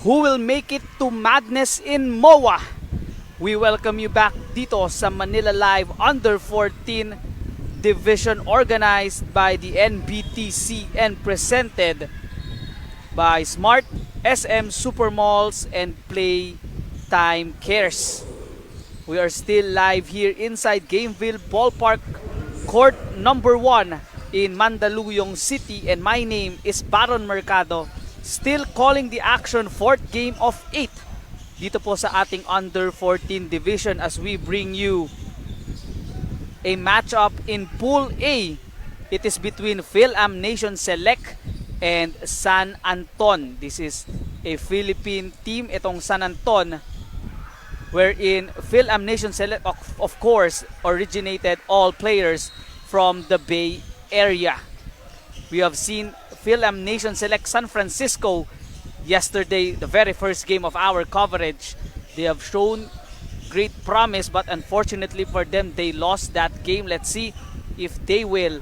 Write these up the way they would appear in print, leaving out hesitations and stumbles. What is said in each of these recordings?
who will make it to madness in MOA? We welcome you back dito sa Manila Live Under 14 Division organized by the NBTC and presented by Smart, SM Supermalls, and Playtime Cares. We are still live here inside Gameville Ballpark, court number 1 in Mandaluyong City, and my name is Baron Mercado, still calling the action, 4th game of 8 dito po sa ating Under 14 Division as we bring you a matchup in Pool A. It is between Phil-Am Nation Select and San Anton. This is a Philippine team, itong San Anton, wherein Phil-Am Nation Select, of course, originated all players from the Bay Area. We have seen Phil-Am Nation Select San Francisco yesterday, the very first game of our coverage. They have shown great promise, but unfortunately for them, they lost that game. Let's see if they will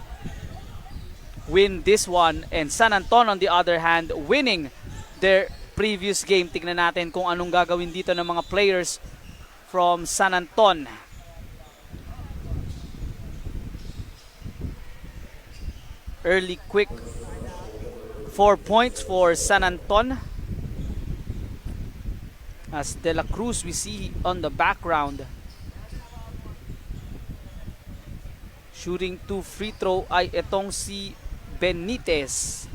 win this one. And San Anton, on the other hand, winning their previous game. Tignan natin kung anong gagawin dito ng mga players from San Anton. Early quick 4 points for San Anton. As De La Cruz we see on the background. Shooting 2 free throw ay itong si Benitez.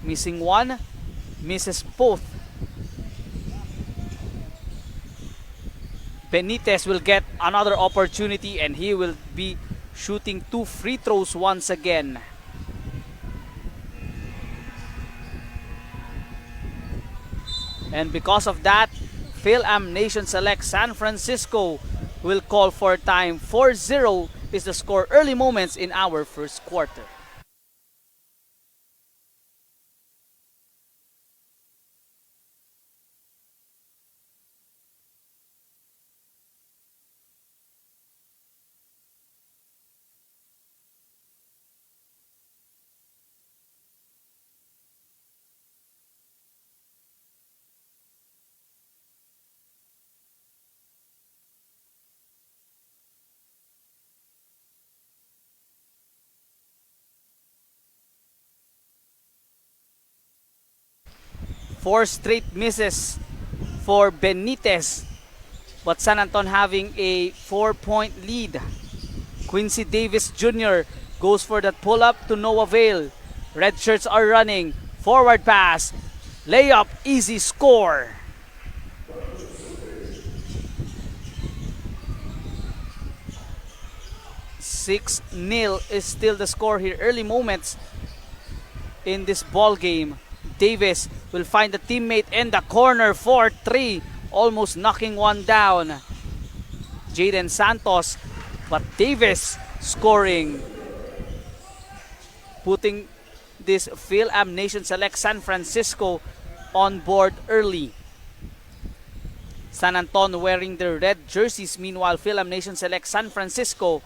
Missing one, misses both. Benitez will get another opportunity and he will be shooting 2 free throws once again. And because of that, Phil-Am Nation Select San Francisco will call for time. 4-0 is the score early moments in our first quarter. Four straight misses for Benitez, but San Anton having a 4-point lead. Quincy Davis Jr. goes for that pull-up to no avail. Red shirts are running. Forward pass. Layup, easy score. $6-0 is still the score here. Early moments in this ball game. Davis will find the teammate in the corner for 3, almost knocking one down. Jaden Santos, but Davis scoring, putting this Phil-Am Nation Select San Francisco on board early. San Anton wearing their red jerseys, meanwhile Phil-Am Nation Select San Francisco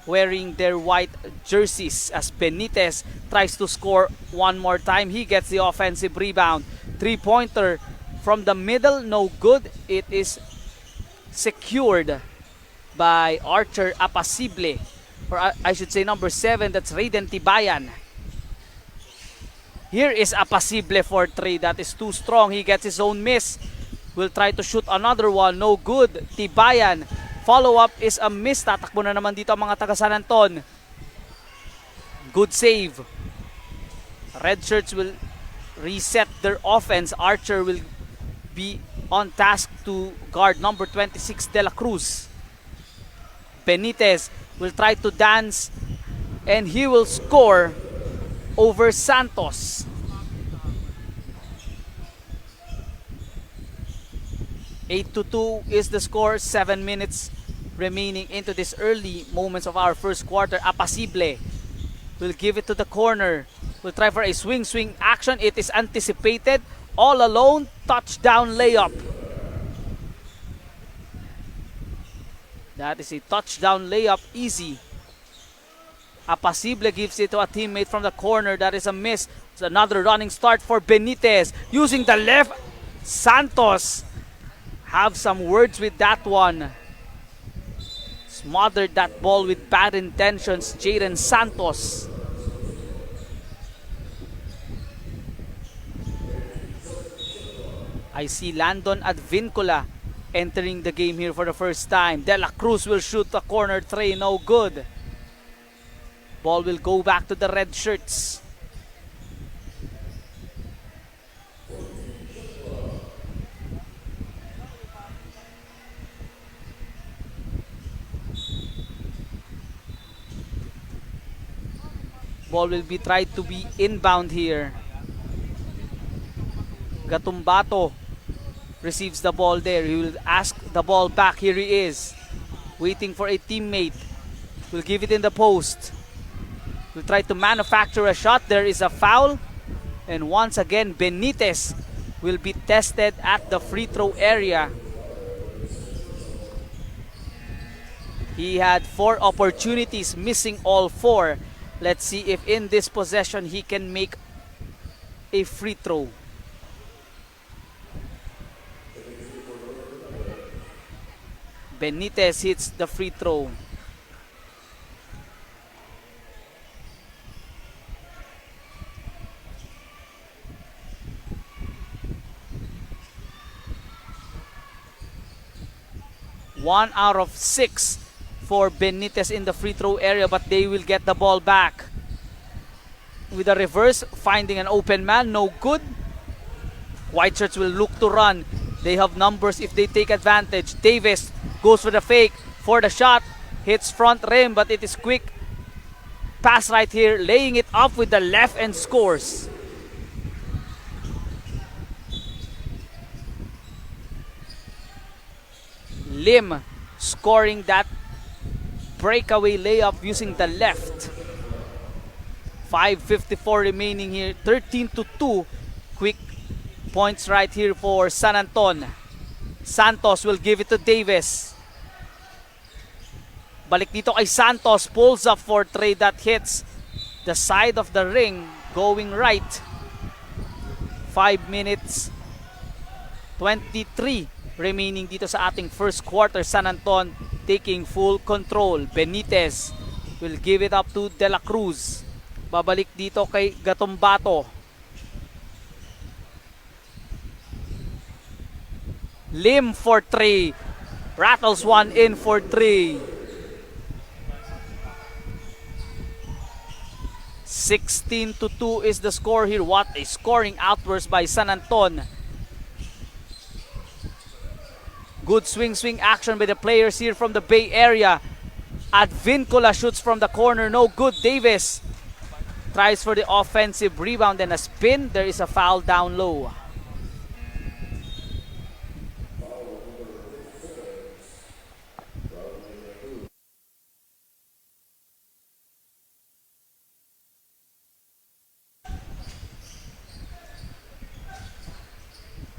wearing their white jerseys as Benitez tries to score one more time. He gets the offensive rebound. 3-pointer from the middle, no good. It is secured by Archer Apacible, or I should say number 7, that's Raiden Tibayan. Here is Apacible for 3. That is too strong. He gets his own miss. Will try to shoot another one. No good. Tibayan. Follow-up is a miss. Tatakbo na naman dito ang mga taga San Anton. Good save. Red shirts will reset their offense. Archer will be on task to guard number 26, De La Cruz. Benitez will try to dance and he will score over Santos. 8-2 is the score. 7 minutes remaining into this early moments of our first quarter. Apacible will give it to the corner. Will try for a swing action. It is anticipated. All alone. Touchdown layup. That is a touchdown layup, easy. Apasible gives it to a teammate from the corner. That is a miss. It's another running start for Benitez. Using the left, Santos have some words with that one. Smothered that ball with bad intentions, Jaden Santos. I see Landon Advincula entering the game here for the first time. De La Cruz will shoot the corner tray, no good. Ball will go back to the red shirts. Ball will be tried to be inbound here. Gatumbato receives the ball there. He will ask the ball back. Here he is, waiting for a teammate. Will give it in the post. Will try to manufacture a shot. There is a foul. And once again, Benitez will be tested at the free throw area. He had 4 opportunities, missing all 4. Let's see if in this possession he can make a free throw. Benitez hits the free throw. One out of 6 for Benitez in the free throw area, but they will get the ball back. With a reverse, finding an open man, no good. White shirts will look to run. They have numbers if they take advantage. Davis goes for the fake, for the shot, hits front rim, but it is quick. Pass right here, laying it up with the left and scores. Lim scoring that breakaway layup using the left. 5:54 remaining here, 13-2. Quick points right here for San Anton. Santos will give it to Davis. Balik dito kay Santos, pulls up for tray that hits the side of the ring, going right. 5 minutes 23 remaining dito sa ating first quarter. San Anton taking full control. Benitez will give it up to De La Cruz. Babalik dito kay Gatumbato. Lim for 3. Rattles one in for 3. 16-2 is the score here. What a scoring outburst by San Anton. Good swing action by the players here from the Bay Area. Advincula shoots from the corner, no good. Davis tries for the offensive rebound and a spin. There is a foul down low.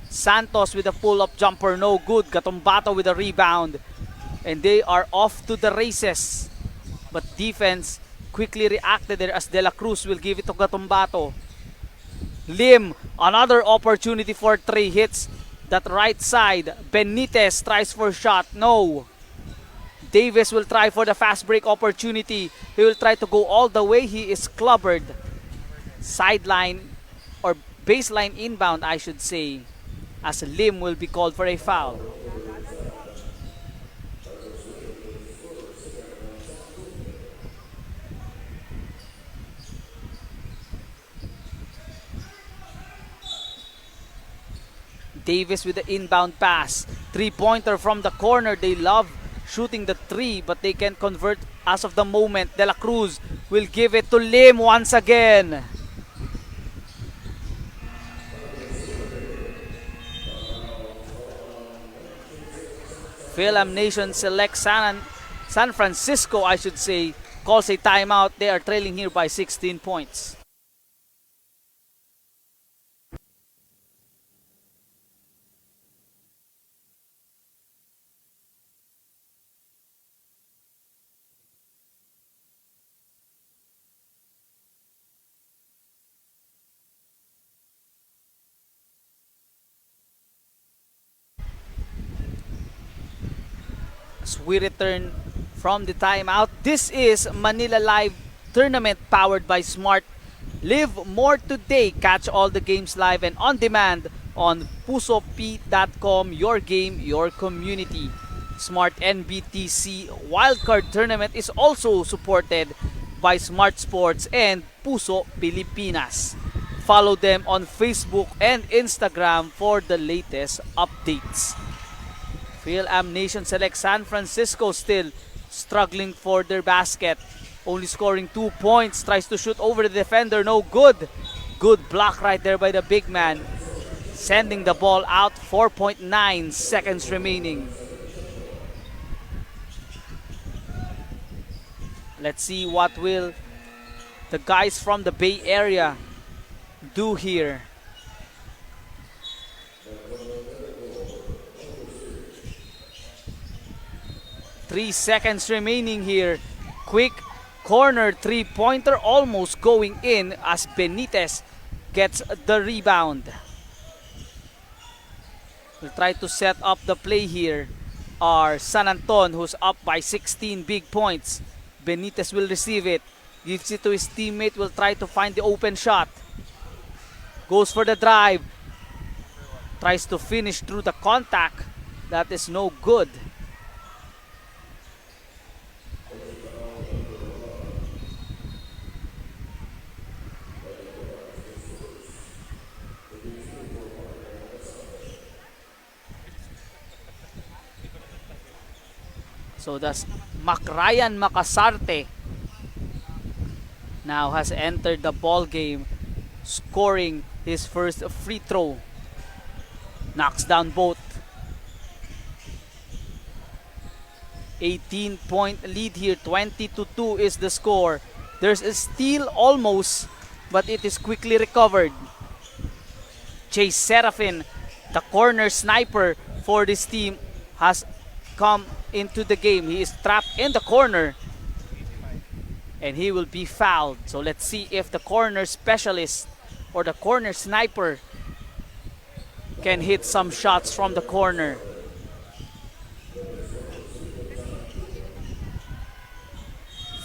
Santos with a pull-up jumper, no good. Gatumbato with a rebound. And they are off to the races. But defense quickly reacted there as De La Cruz will give it to Gatumbato. Lim, another opportunity for 3 hits. That right side. Benitez tries for shot, no. Davis will try for the fast break opportunity. He will try to go all the way. He is clobbered. Sideline or baseline inbound, I should say, as Lim will be called for a foul. Davis with the inbound pass. 3-pointer from the corner. They love shooting the 3, but they can't convert as of the moment. De La Cruz will give it to Lim once again. Film Nation selects San Francisco, I should say, calls a timeout. They are trailing here by 16 points. as we return from the timeout. This is Manila Live Tournament powered by Smart. Live more today. Catch all the games live and on demand on pusop.com. Your game, your community. Smart NBTC Wildcard Tournament is also supported by Smart Sports and Puso Pilipinas. Follow them on Facebook and Instagram for the latest updates. Phil-Am Nation selects San Francisco, still struggling for their basket. Only scoring 2 points. Tries to shoot over the defender. No good. Good block right there by the big man. Sending the ball out. 4.9 seconds remaining. Let's see what will the guys from the Bay Area do here. 3 seconds remaining here. Quick corner three-pointer almost going in as Benitez gets the rebound. We'll try to set up the play here. Are San Anton, who's up by 16 big points. Benitez will receive it. Gives it to his teammate. Will try to find the open shot. Goes for the drive. Tries to finish through the contact. That is no good. So that's Ryan Macasarte now has entered the ball game, scoring his first free throw. Knocks down both. 18-point lead here. 20-2 is the score. There's a steal almost, but it is quickly recovered. Chase Serafin, the corner sniper for this team, has come into the game. He is trapped in the corner and he will be fouled. So let's see if the corner specialist or the corner sniper can hit some shots from the corner.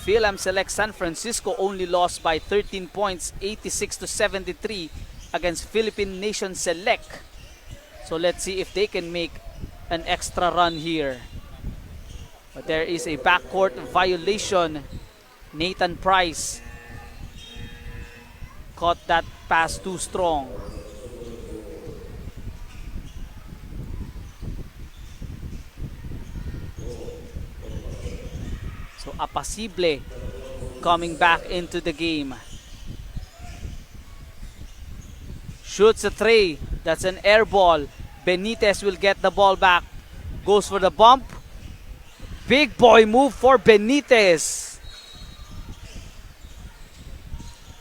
Phil-Am selects San Francisco, only lost by 13 points, 86-73 against Philippine Nation Select. So let's see if they can make an extra run here. But there is a backcourt violation. Nathan Price caught that pass too strong. So Apasible coming back into the game. Shoots a three. That's an air ball. Benitez will get the ball back. Goes for the bump. Big boy move for Benitez.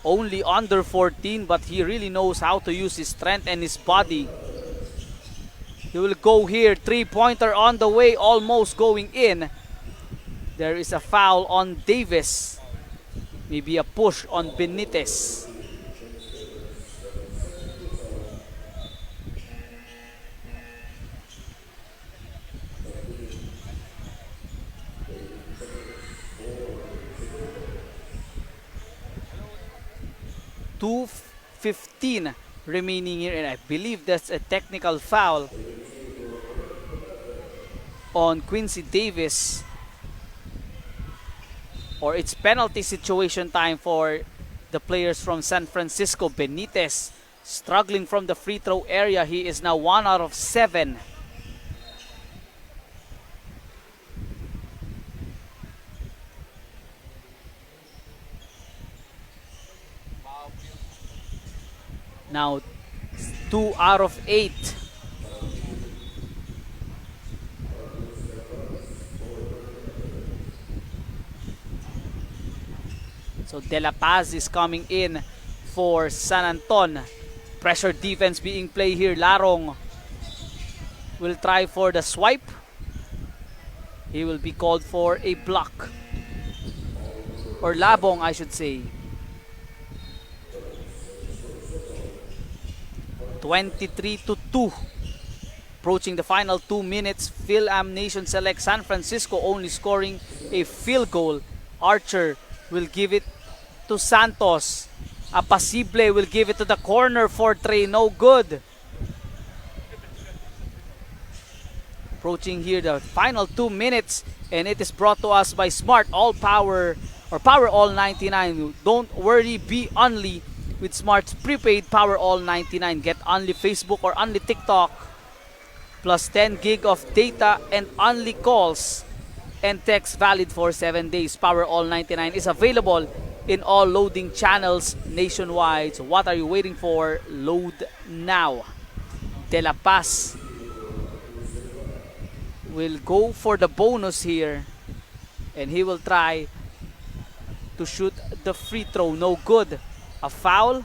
Only under 14, but he really knows how to use his strength and his body. He will go here. Three-pointer on the way, almost going in. There is a foul on Davis. Maybe a push on Benitez. .2:15 remaining here, and I believe that's a technical foul on Quincy Davis, or it's penalty situation time for the players from San Francisco. Benitez struggling from the free throw area. He is now 1 out of 7. Now 2 out of 8. So De La Paz is coming in for San Anton. Pressure defense being played here. Larong will try for the swipe. He will be called for a block. Or Labong, I should say. 23-2. Approaching the final 2 minutes, Phil Am Nation selects San Francisco only scoring a field goal. Archer will give it to Santos. Apasible will give it to the corner for Trey. No good. Approaching here the final 2 minutes, and it is brought to us by Smart All Power or Power All 99. Don't worry, be only with Smart's prepaid Power All 99. Get only Facebook or only TikTok, plus 10 gig of data and only calls and text valid for 7 days. Power All 99 is available in all loading channels nationwide. So what are you waiting for? Load now. De La Paz will go for the bonus here, and he will try to shoot the free throw. No good. A foul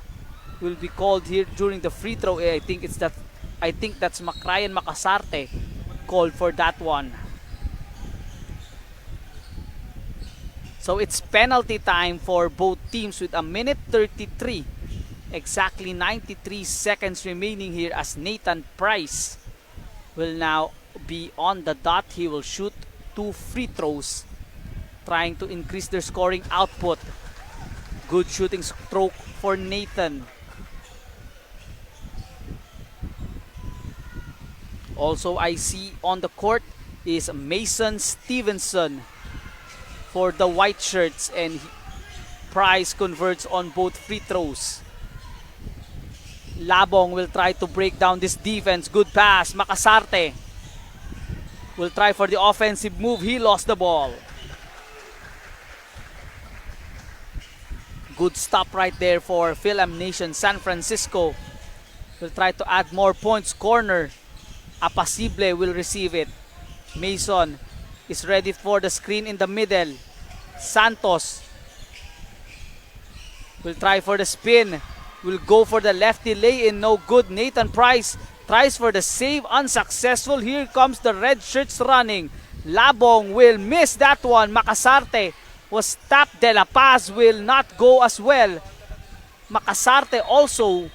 will be called here during the free throw. I think that's Ryan Macasarte called for that one. So it's penalty time for both teams with a minute 33, exactly 93 seconds remaining here, as Nathan Price will now be on the dot. He will shoot 2 free throws, trying to increase their scoring output. Good shooting stroke for Nathan. Also, I see on the court is Mason Stevenson for the white shirts, and Price converts on both free throws. Labong will try to break down this defense. Good pass. Macasarte will try for the offensive move. He lost the ball. Good stop right there for Phil Am Nation. San Francisco will try to add more points. Corner. Apasible will receive it. Mason is ready for the screen in the middle. Santos will try for the spin. Will go for the lefty lay-in. No good. Nathan Price tries for the save. Unsuccessful. Here comes the red shirts running. Labong will miss that one. Macasarte was tapped. De La Paz will not go as well. Macasarte also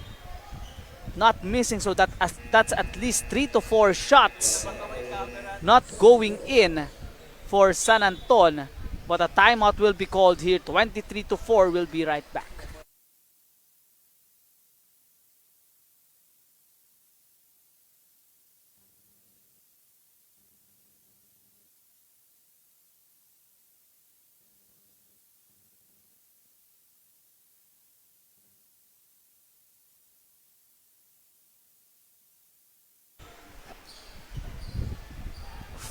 not missing. So that's at least 3 to 4 shots not going in for San Anton. But a timeout will be called here. 23 to 4. We'll be right back.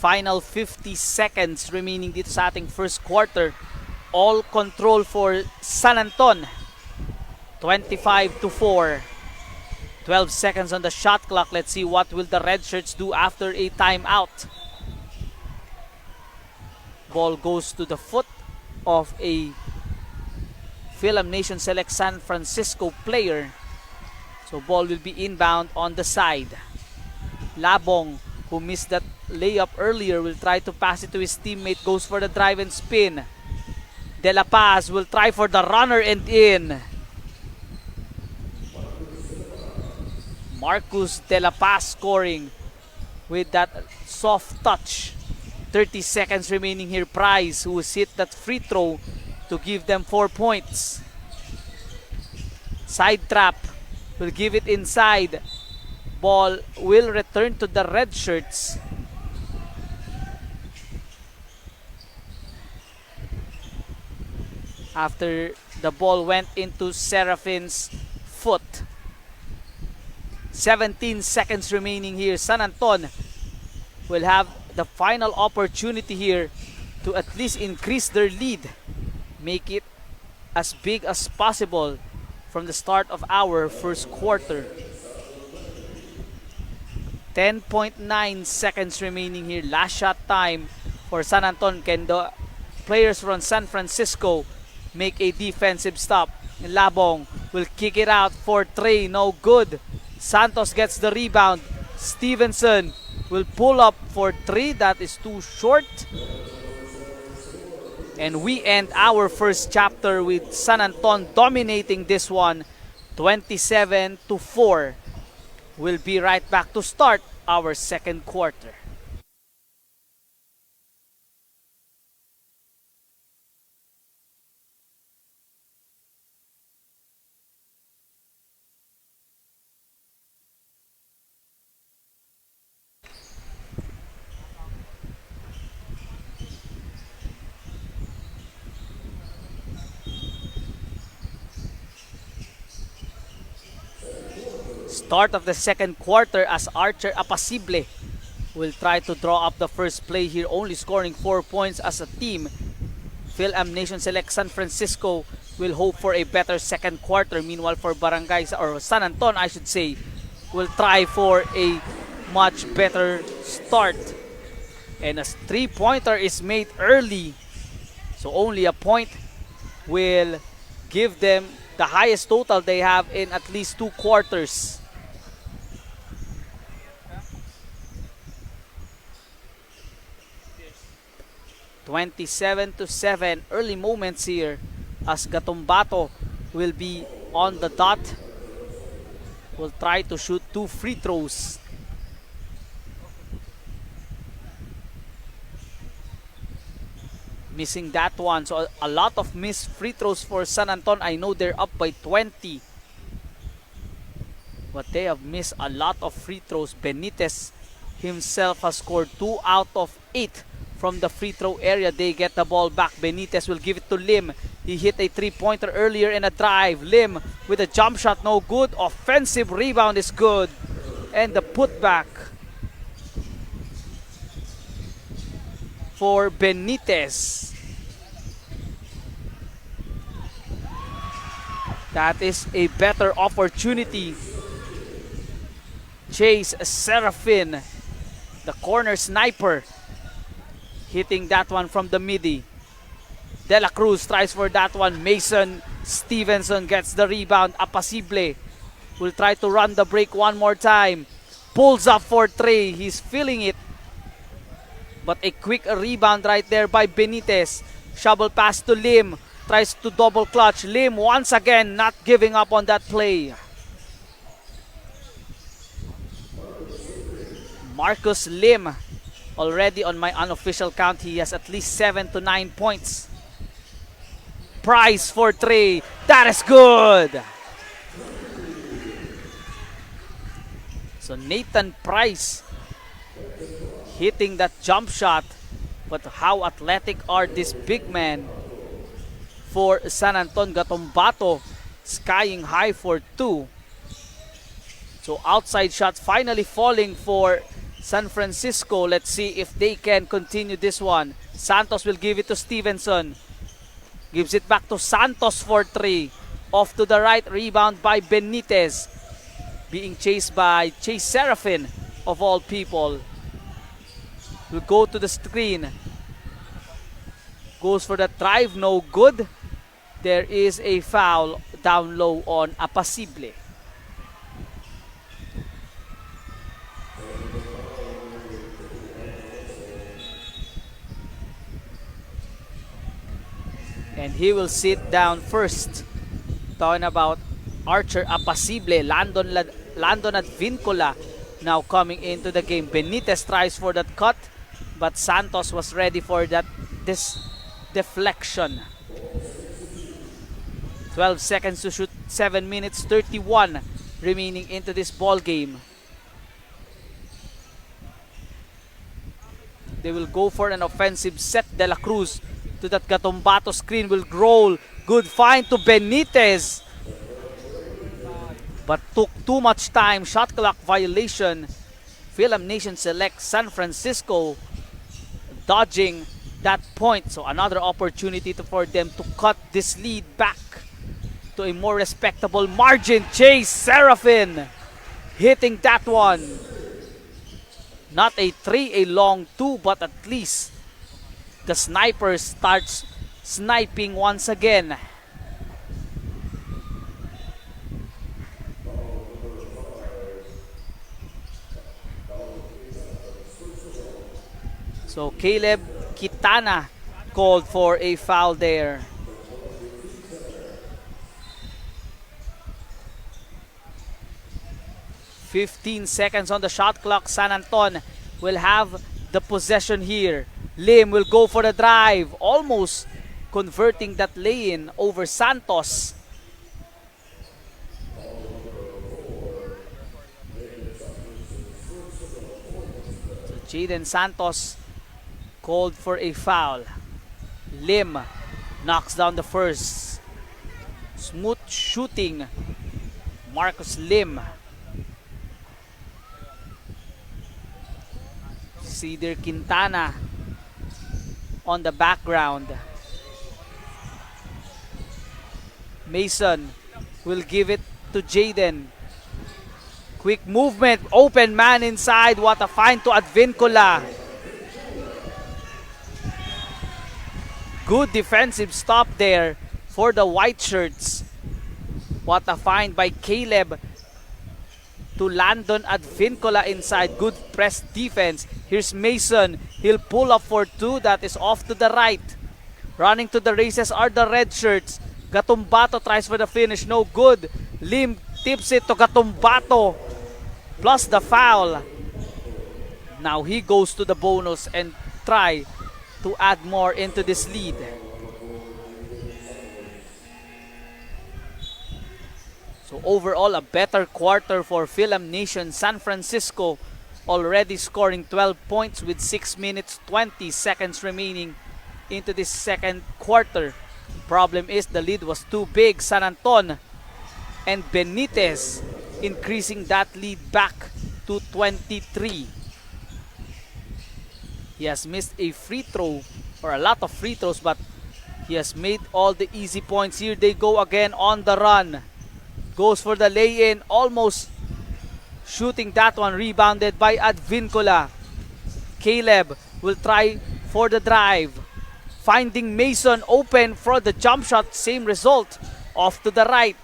Final 50 seconds remaining dito sa ating first quarter. All control for San Anton. 25 to 4. 12 seconds on the shot clock. Let's see what will the red shirts do after a timeout. Ball goes to the foot of a Phil Am Nation select San Francisco player. So ball will be inbound on the side. Labong, who missed that layup earlier, will try to pass it to his teammate. Goes for the drive and spin. De La Paz will try for the runner and in. Marcus De La Paz scoring with that soft touch. 30 seconds remaining here. Price, who has hit that free throw to give them 4 points. Side trap will give it inside. Ball will return to the red shirts. After the ball went into Seraphin's foot. 17 seconds remaining here. San Anton will have the final opportunity here to at least increase their lead. Make it as big as possible from the start of our first quarter. 10.9 seconds remaining here. Last shot time for San Anton. Can the players from San Francisco make a defensive stop? Labong will kick it out for Trey. No good. Santos gets the rebound. Stevenson will pull up for 3. That is too short. And we end our first chapter with San Anton dominating this one 27 to 4. We'll be right back to start our second quarter. Start of the second quarter as Archer Apacible will try to draw up the first play here, only scoring 4 points as a team. Phil-Am Nation selects San Francisco will hope for a better second quarter. Meanwhile, for Barangays, or San Anton I should say, will try for a much better start. And a three-pointer is made early, so only a point will give them the highest total they have in at least 2 quarters. (27-7), early moments here as Gatumbato will be on the dot. Will try to shoot 2 free throws. Missing that one, so a lot of missed free throws for San Anton. I know they're up by 20, but they have missed a lot of free throws. Benitez himself has scored 2 out of 8 from the free throw area. They get the ball back. Benitez will give it to Lim. He hit a three-pointer earlier in a drive. Lim with a jump shot, no good. Offensive rebound is good. And the putback for Benitez. That is a better opportunity. Chase Serafin, the corner sniper, hitting that one from the midi. De La Cruz tries for that one. Mason Stevenson gets the rebound. Apacible will try to run the break one more time. Pulls up for 3. He's feeling it. But a quick rebound right there by Benitez. Shovel pass to Lim. Tries to double clutch. Lim once again not giving up on that play. Marcus Lim, already on my unofficial count, he has at least 7 to 9 points. Price for 3. That is good. So Nathan Price hitting that jump shot. But how athletic are these big men for San Anton? Gatumbato skying high for 2. So outside shots finally falling for San Francisco. Let's see if they can continue this one. Santos will give it to Stevenson. Gives it back to Santos for 3. Off to the right, rebound by Benitez. Being chased by Chase Serafin, of all people. Will go to the screen. Goes for the drive, no good. There is a foul down low on Apacible. And he will sit down first. Talking about Archer Apacible, Landon Advincula now coming into the game. Benitez tries for that cut, but Santos was ready for this deflection. 12 seconds to shoot, 7 minutes 31 remaining into this ball game. They will go for an offensive set. De La Cruz to that Gatumbato screen will roll. Good find to Benitez, but took too much time. Shot clock violation. Phil-Am Nation selects San Francisco, dodging that point. So another opportunity for them to cut this lead back to a more respectable margin. Chase Serafin hitting that one. Not a 3, a long 2, but at least the sniper starts sniping once again. So Caleb Kitana called for a foul there. 15 seconds on the shot clock. San Anton will have the possession here. Lim will go for the drive, almost converting that lay-in over Santos. So Jaden Santos called for a foul. Lim knocks down the first. Smooth shooting, Marcus Lim. Cedar Quintana on the background. Mason will give it to Jaden. Quick movement, open man inside. What a find to Advincula. Good defensive stop there for the white shirts. What a find by Caleb to Landon Advincula inside. Good press defense. Here's Mason. He'll pull up for two. That is off to the right. Running to the races are the red shirts. Gatumbato tries for the finish. No good. Lim tips it to Gatumbato. Plus the foul. Now he goes to the bonus and try to add more into this lead. So overall, a better quarter for Film Nation. San Francisco already scoring 12 points with 6 minutes 20 seconds remaining into this second quarter. Problem is the lead was too big. San Anton and Benitez increasing that lead back to 23. He has missed a free throw or a lot of free throws, but he has made all the easy points. Here they go again on the run. Goes for the lay-in, almost shooting that one, rebounded by Advincula. Caleb will try for the drive. Finding Mason open for the jump shot, same result, off to the right.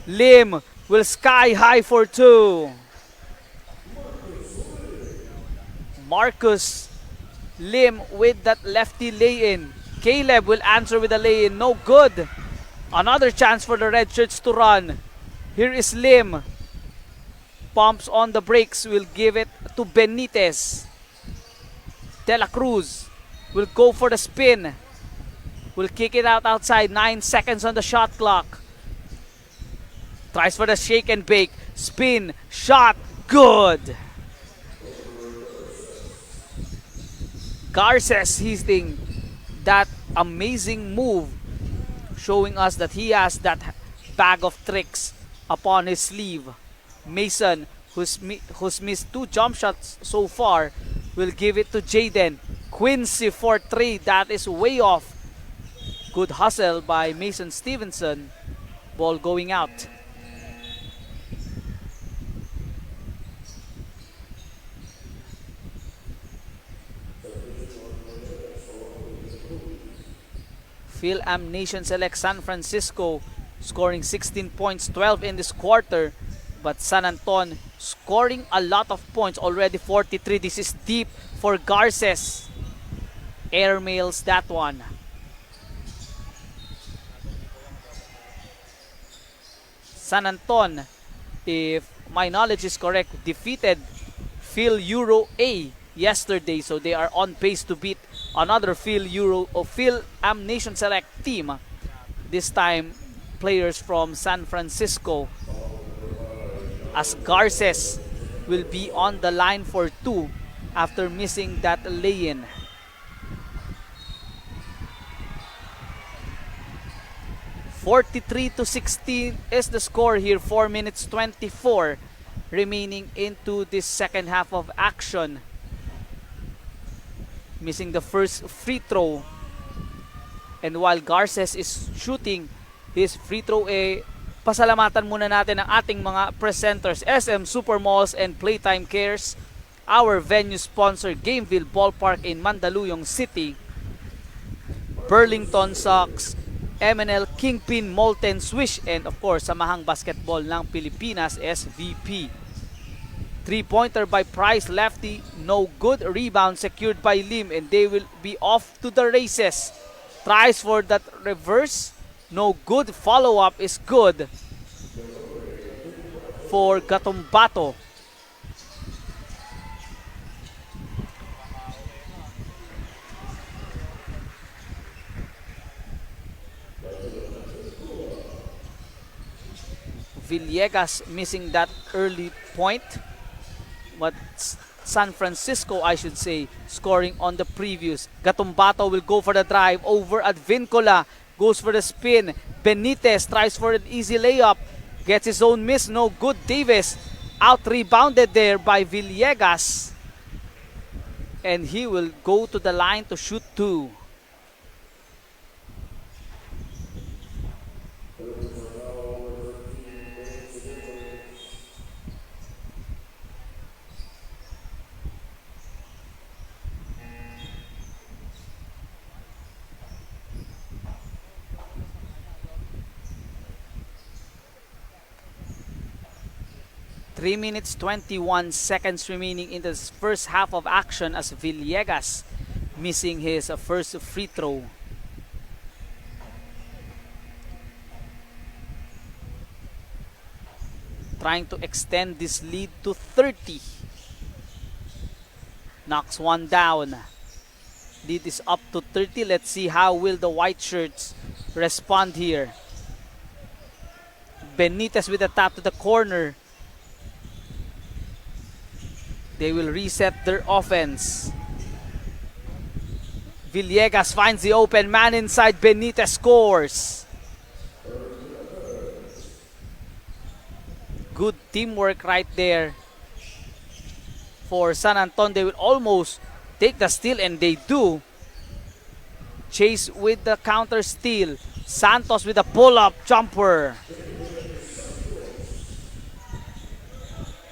Lim will sky high for two. Marcus Lim with that lefty lay-in. Caleb will answer with a lay-in, no good. Another chance for the red shirts to run. Here is Lim. Pumps on the brakes, will give it to Benitez. De La Cruz will go for the spin. Will kick it out outside. 9 seconds on the shot clock. Tries for the shake and bake. Spin, shot, good. Garces hitting that amazing move, showing us that he has that bag of tricks upon his sleeve. Mason, who's missed 2 jump shots so far, will give it to Jaden. Quincy for 3. That is way off. Good hustle by Mason Stevenson. Ball going out. Film Nation selects San Francisco, scoring 16 points, 12 in this quarter. But San Anton scoring a lot of points, already 43. This is deep for Garces. Airmails that one. San Anton, if my knowledge is correct, defeated Phil Euro A yesterday. So they are on pace to beat another Phil Nation Select team. This time, players from San Francisco. As Garces will be on the line for 2 after missing that lay-in. (43-16) is the score here. 4 minutes 24 remaining into this second half of action. Missing the first free throw. And while Garces is shooting his free throw, pasalamatan muna natin ang ating mga presenters, SM Supermalls and Playtime Cares, our venue sponsor, Gameville Ballpark in Mandaluyong City, Burlington Sox, MNL Kingpin Molten Swish, and of course, Samahang Basketball ng Pilipinas, SVP. 3-pointer by Price, lefty, no good. Rebound secured by Lim, and they will be off to the races. Tries for that reverse, no good. Follow-up is good. for Gatumbato. Villegas missing that early point, but San Francisco, I should say, scoring on the previous. Gatumbato will go for the drive over at Vincola, goes for the spin. Benitez tries for an easy layup, gets his own miss, no good. Davis out rebounded there by Villegas, and he will go to the line to shoot two. Three minutes 21 seconds remaining in the first half of action as Villegas missing his first free throw. Trying to extend this lead to 30. Knocks one down. Lead is up to 30. Let's see how will the white shirts respond here. Benitez with a tap to the corner. They will reset their offense. Villegas finds the open man inside. Benitez scores. Good teamwork right there for San Anton. They will almost take the steal, and they do. Chase with the counter steal. Santos with a pull-up jumper.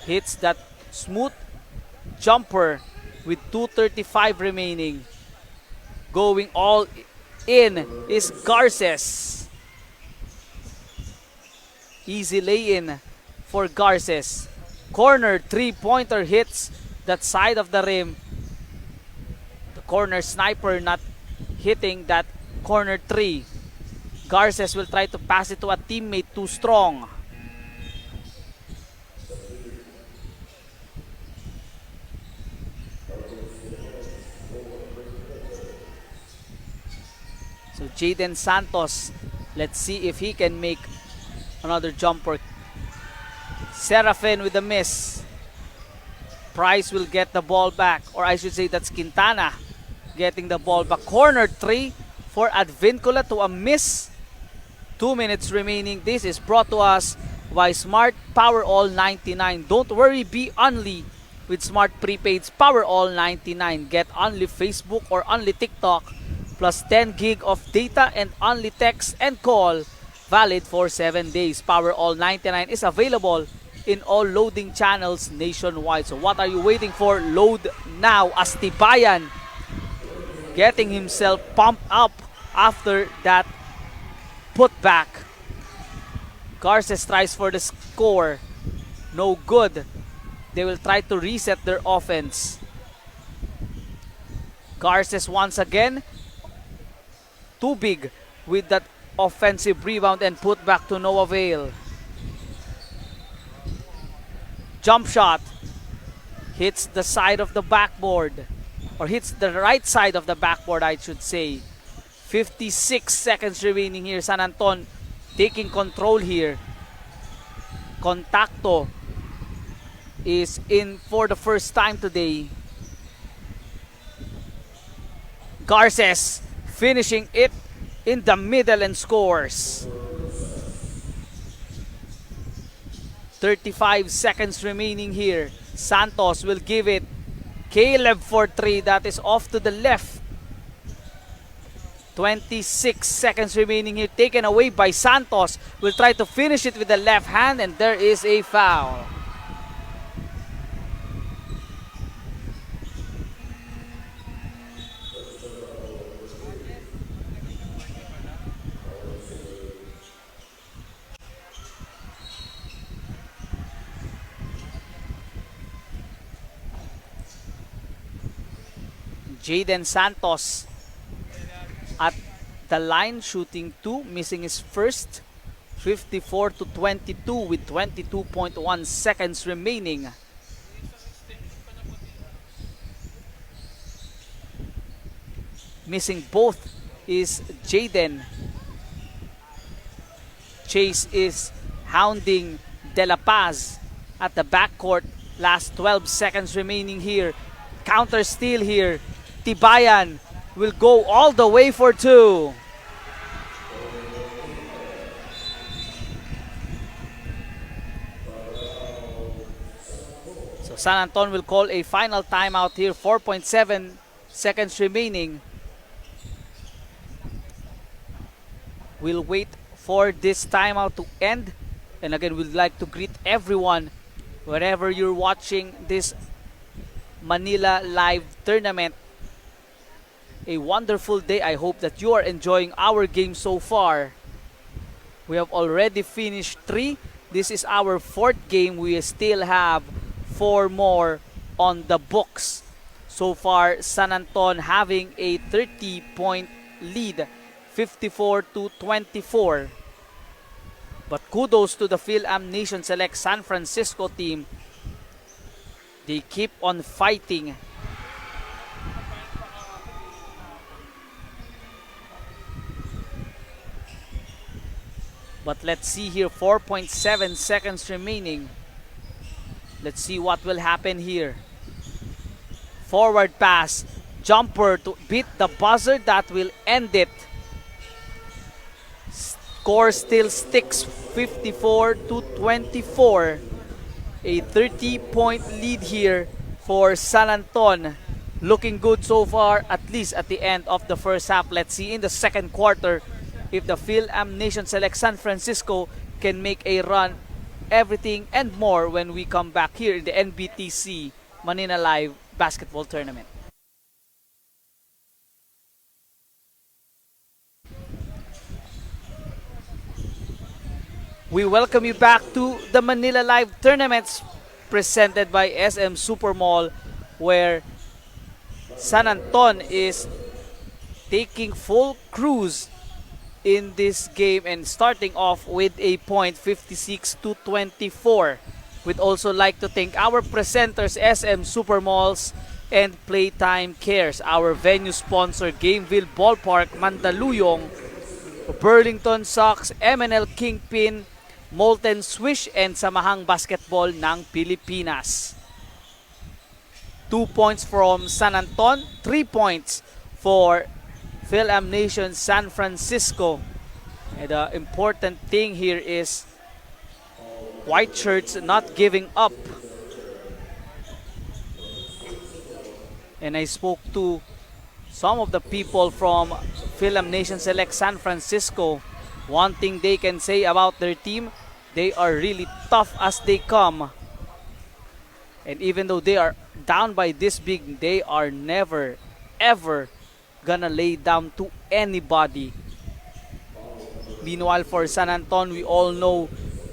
Hits that smooth jumper with 2:35 remaining. Going all in is Garces. Easy lay-in for Garces. Corner three-pointer hits that side of the rim. The corner sniper not hitting that corner three. Garces will try to pass it to a teammate too strong. So Jaden Santos, let's see if he can make another jumper. Serafin with a miss. Price will get the ball back, or I should say that's Quintana getting the ball back. Corner three for Advincula to a miss. 2 minutes remaining. This is brought to us by Smart Powerall 99. Don't worry, be only with Smart Prepaid's Powerall 99. Get only Facebook or only TikTok plus 10 gig of data and only text and call, valid for 7 days. Powerall 99 is available in all loading channels nationwide. So what are you waiting for? Load now. Astibayan getting himself pumped up after that putback. Garces tries for the score. No good. They will try to reset their offense. Garces once again. Too big with that offensive rebound and put back to no avail. Jump shot. Hits the side of the backboard. Or hits the right side of the backboard, I should say. 56 seconds remaining here. San Anton taking control here. Contacto is in for the first time today. Garces finishing it in the middle and scores. 35 seconds remaining here. Santos will give it. Caleb for three. That is off to the left. 26 seconds remaining here. Taken away by Santos. Will try to finish it with the left hand, and there is a foul. Jaden Santos at the line shooting two, missing his first 54 to 22 with 22.1 seconds remaining. Missing both is Jaden. Chase is hounding De La Paz at the backcourt. Last 12 seconds remaining here. Counter steal here. Tibayan will go all the way for two. So San Anton will call a final timeout here. 4.7 seconds remaining. We'll wait for this timeout to end. And again, we'd like to greet everyone wherever you're watching this Manila Live Tournament. A wonderful day. I hope that you are enjoying our game so far. We have already finished 3. This is our 4th game. We still have 4 more on the books. So far, San Anton having a 30-point lead, 54 to 24. But kudos to the Phil-Am Nation Select San Francisco team. They keep on fighting. But let's see here, 4.7 seconds remaining. Let's see what will happen here. Forward pass, jumper to beat the buzzer, that will end it. Score still sticks, 54 to 24. A 30-point lead here for San Anton. Looking good so far, at least at the end of the first half. Let's see in the second quarter if the Phil-Am Nation Select San Francisco can make a run. Everything and more when we come back here in the NBTC Manila Live Basketball Tournament. We welcome you back to the Manila Live Tournaments presented by SM Supermall, where San Anton is taking full cruise in this game and starting off with a point, 56 to 24. We'd also like to thank our presenters, SM Supermalls and Playtime Cares, our venue sponsor, Gameville Ballpark, Mandaluyong, Burlington Sox, MNL Kingpin, Molten Swish, and Samahang Basketball ng Pilipinas. 2 points from San Anton, 3 points for Phil-Am Nation San Francisco. And the important thing here is white shirts not giving up. And I spoke to some of the people from Phil-Am Nation Select San Francisco. One thing they can say about their team, they are really tough as they come. And even though they are down by this big, they are never, ever gonna lay down to anybody. Meanwhile, for San Anton, we all know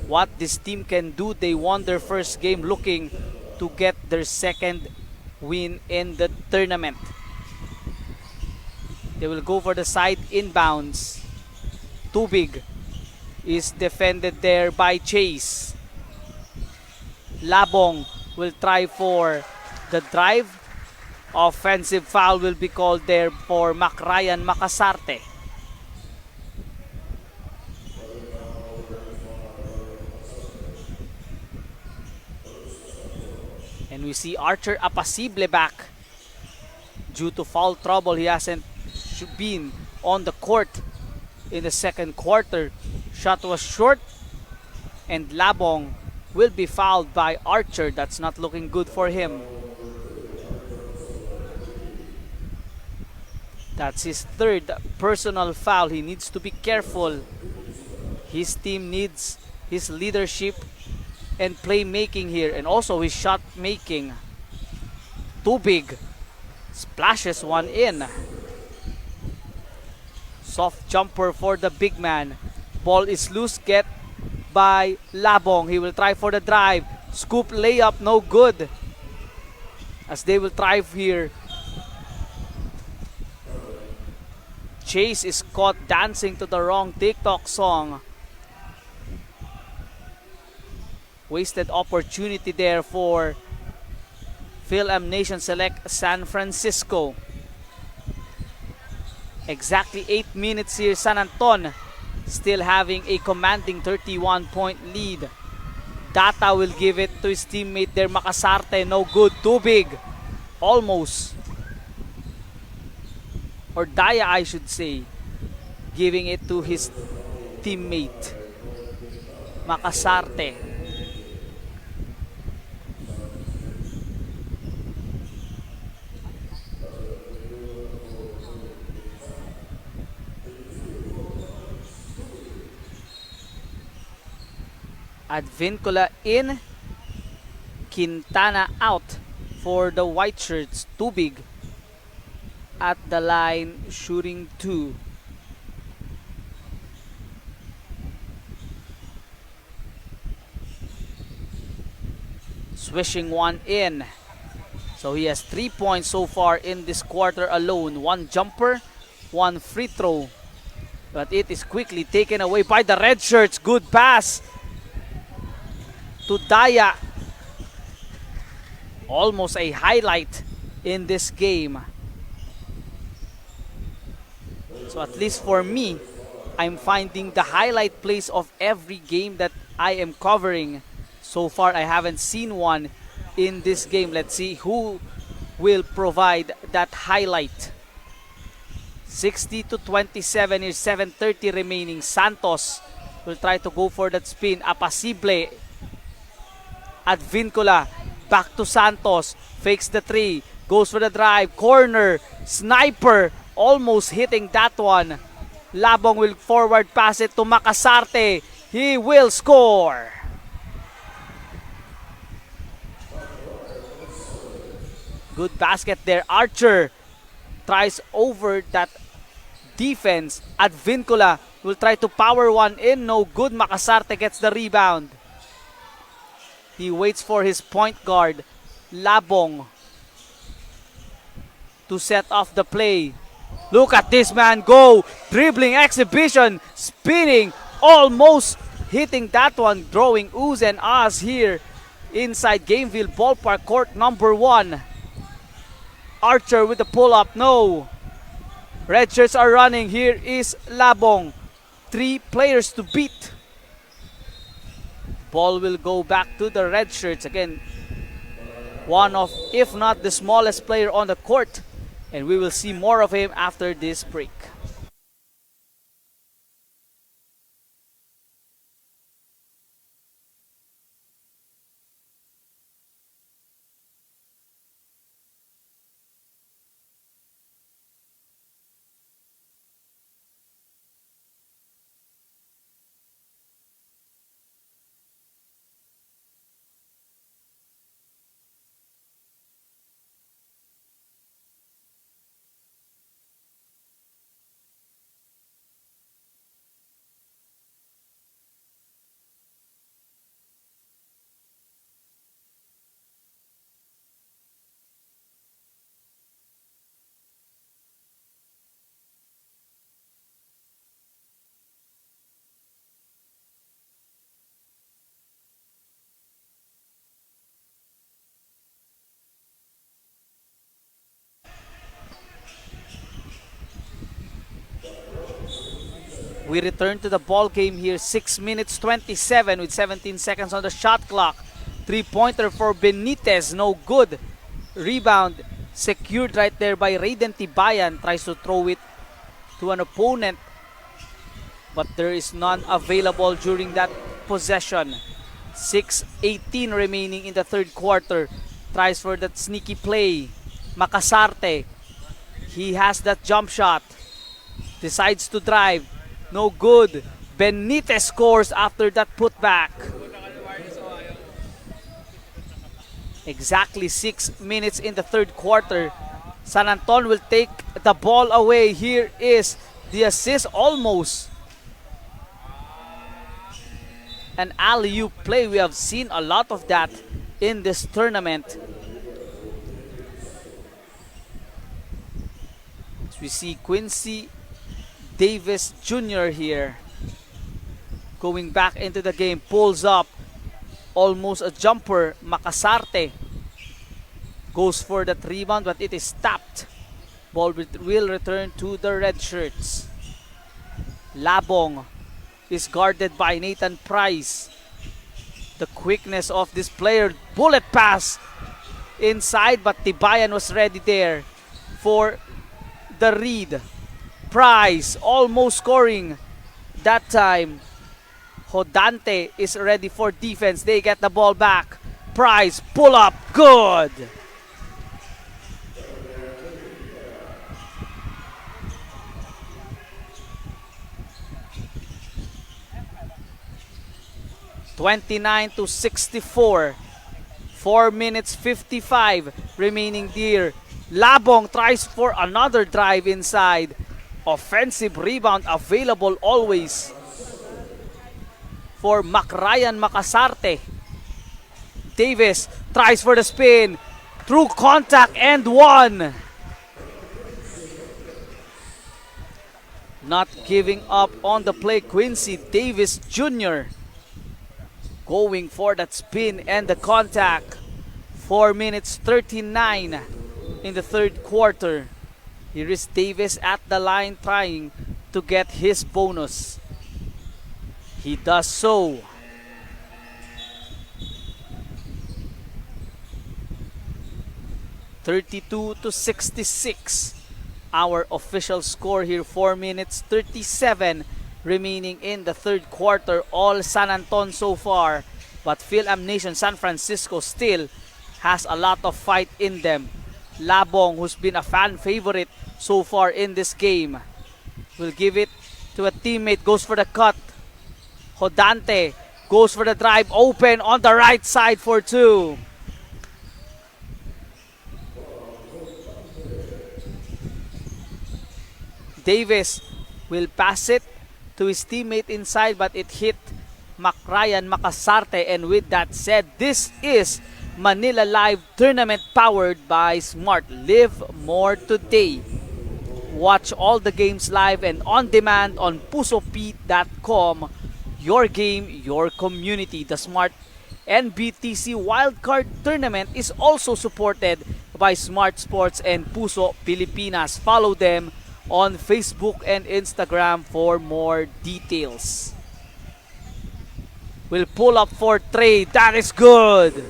what this team can do. They won their first game, looking to get their second win in the tournament. They will go for the side inbounds. Too big is defended there by Chase. Labong will try for the drive. Offensive foul will be called there for Macryan Macasarte. And we see Archer Apacible back due to foul trouble. He hasn't been on the court in the second quarter. Shot was short, and Labong will be fouled by Archer. That's not looking good for him. That's his third personal foul. He needs to be careful. His team needs his leadership and playmaking here, and also his shot making. Too big. Splashes one in. Soft jumper for the big man. Ball is loose, get by Labong. He will try for the drive. Scoop layup, no good. As they will drive here. Chase is caught dancing to the wrong TikTok song. Wasted opportunity there for Phil-Am Nation select San Francisco. Exactly 8 minutes here. San Anton still having a commanding 31-point lead. Data will give it to his teammate there, Makasarte. No good. Too big. Almost. Or Daya, I should say. Giving it to his teammate, Makasarte. Advincula in. Quintana out for the white shirts. Too big. At the line, shooting 2. Swishing one in. So he has 3 points so far in this quarter alone. 1 jumper, 1 free throw. But it is quickly taken away by the red shirts. Good pass to Daya. Almost a highlight in this game. So at least for me, I'm finding the highlight plays of every game that I am covering. So far, I haven't seen one in this game. Let's see who will provide that highlight. 60-27 is 7:30 remaining. Santos will try to go for that spin. Apasible. Advincula back to Santos. Fakes the 3. Goes for the drive. Corner. Sniper. Almost hitting that one. Labong will forward pass it to Makasarte. He will score. Good basket there. Archer tries over that defense. Advincula will try to power one in. No good. Makasarte gets the rebound. He waits for his point guard, Labong, to set off the play. Look at this man go. Dribbling exhibition. Spinning. Almost hitting that one. Drawing oohs and ahs here inside Gameville Ballpark, court number 1. Archer with the pull-up. No. Red shirts are running. Here is Labong. 3 players to beat. Ball will go back to the red shirts. Again, one of, if not the smallest player on the court. And we will see more of him after this break. We return to the ball game here. 6 minutes 27 with 17 seconds on the shot clock. 3-pointer for Benitez. No good. Rebound secured right there by Raiden Tibayan. Tries to throw it to an opponent, but there is none available during that possession. 6:18 remaining in the third quarter. Tries for that sneaky play. Makasarte. He has that jump shot. Decides to drive. No good. Benitez scores after that putback. Exactly 6 minutes in the third quarter. San Anton will take the ball away. Here is the assist almost. An alley-oop play. We have seen a lot of that in this tournament. As we see Quincy Davis Jr. here going back into the game. Pulls up. almost a jumper. Makasarte goes for that rebound, but it is tapped. Ball will return to the red shirts. Labong is guarded by Nathan Price. The quickness of this player, bullet pass inside, but Tibayan was ready there for the read. Price almost scoring that time. Hodante is ready for defense. They get the ball back. Price, pull up, good. (29-64). 4 minutes 55 remaining there. Labong tries for another drive inside. Offensive rebound available always for Ryan Makasarte. Davis tries for the spin. Through contact and one. Not giving up on the play, Quincy Davis Jr. going for that spin and the contact. 4 minutes 39 in the third quarter. Here is Davis at the line trying to get his bonus. He does so. (32-66). Our official score here, 4 minutes 37 remaining in the third quarter. All San Anton so far, but Phil-Am Nation San Francisco still has a lot of fight in them. Labong, who's been a fan favorite so far in this game, will give it to a teammate, goes for the cut. Hodante goes for the drive, open on the right side for two. Davis will pass it to his teammate inside, but it hit Ryan Makasarte. And with that said, this is Manila Live Tournament powered by Smart. Live more today. Watch all the games live and on demand on pusopete.com. Your game, your community. The Smart NBTC Wildcard Tournament is also supported by Smart Sports and Puso Pilipinas. Follow them on Facebook and Instagram for more details. Will pull up for Trey. That is good.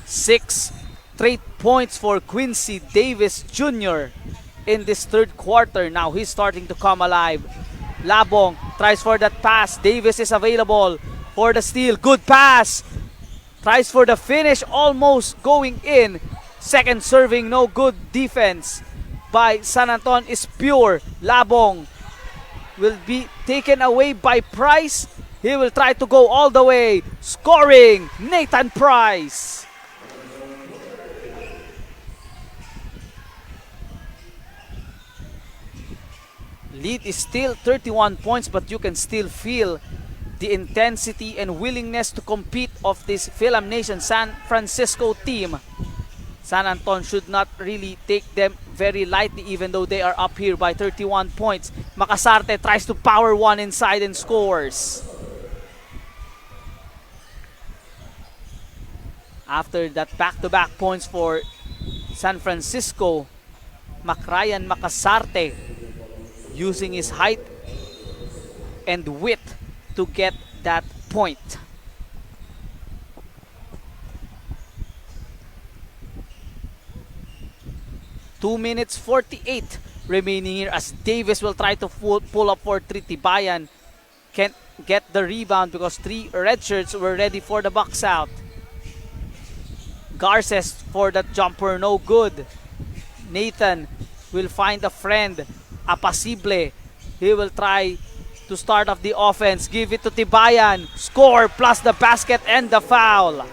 6 straight points for Quincy Davis Jr. in this third quarter. Now he's starting to come alive. Labong tries for that pass. Davis is available for the steal. Good pass. Tries for the finish. Almost going in. Second serving. No good defense by San Anton is pure. Labong will be taken away by Price. He will try to go all the way. Scoring, Nathan Price. Lead is still 31 points, but you can still feel the intensity and willingness to compete of this Phil-Am Nation San Francisco team. San Anton should not really take them very lightly, even though they are up here by 31 points. Makasarte tries to power one inside and scores. After that back-to-back points for San Francisco, Ryan Makasarte using his height and width to get that point. Two minutes 48 remaining here as Davis will try to pull up for three. Tibayan can't get the rebound because three red shirts were ready for the box out. Garces for that jumper, no good. Nathan will find a friend, Apasible. He will try to start off the offense. Give it to Tibayan. Score plus the basket and the foul.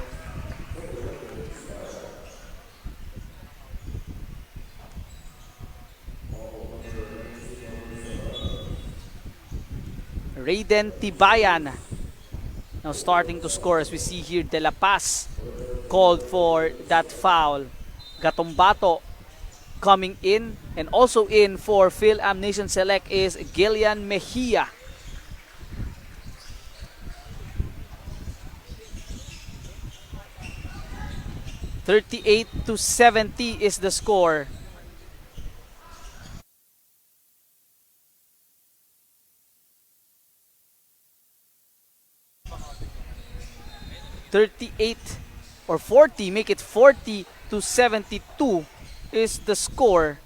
Raiden Tibayan now starting to score as we see here. De La Paz called for that foul. Gatombato coming in, and also in for Phil-Am Nation Select is Gillian Mejia. 38-70 is the score. 38 or 40, make it 40-72 is the score.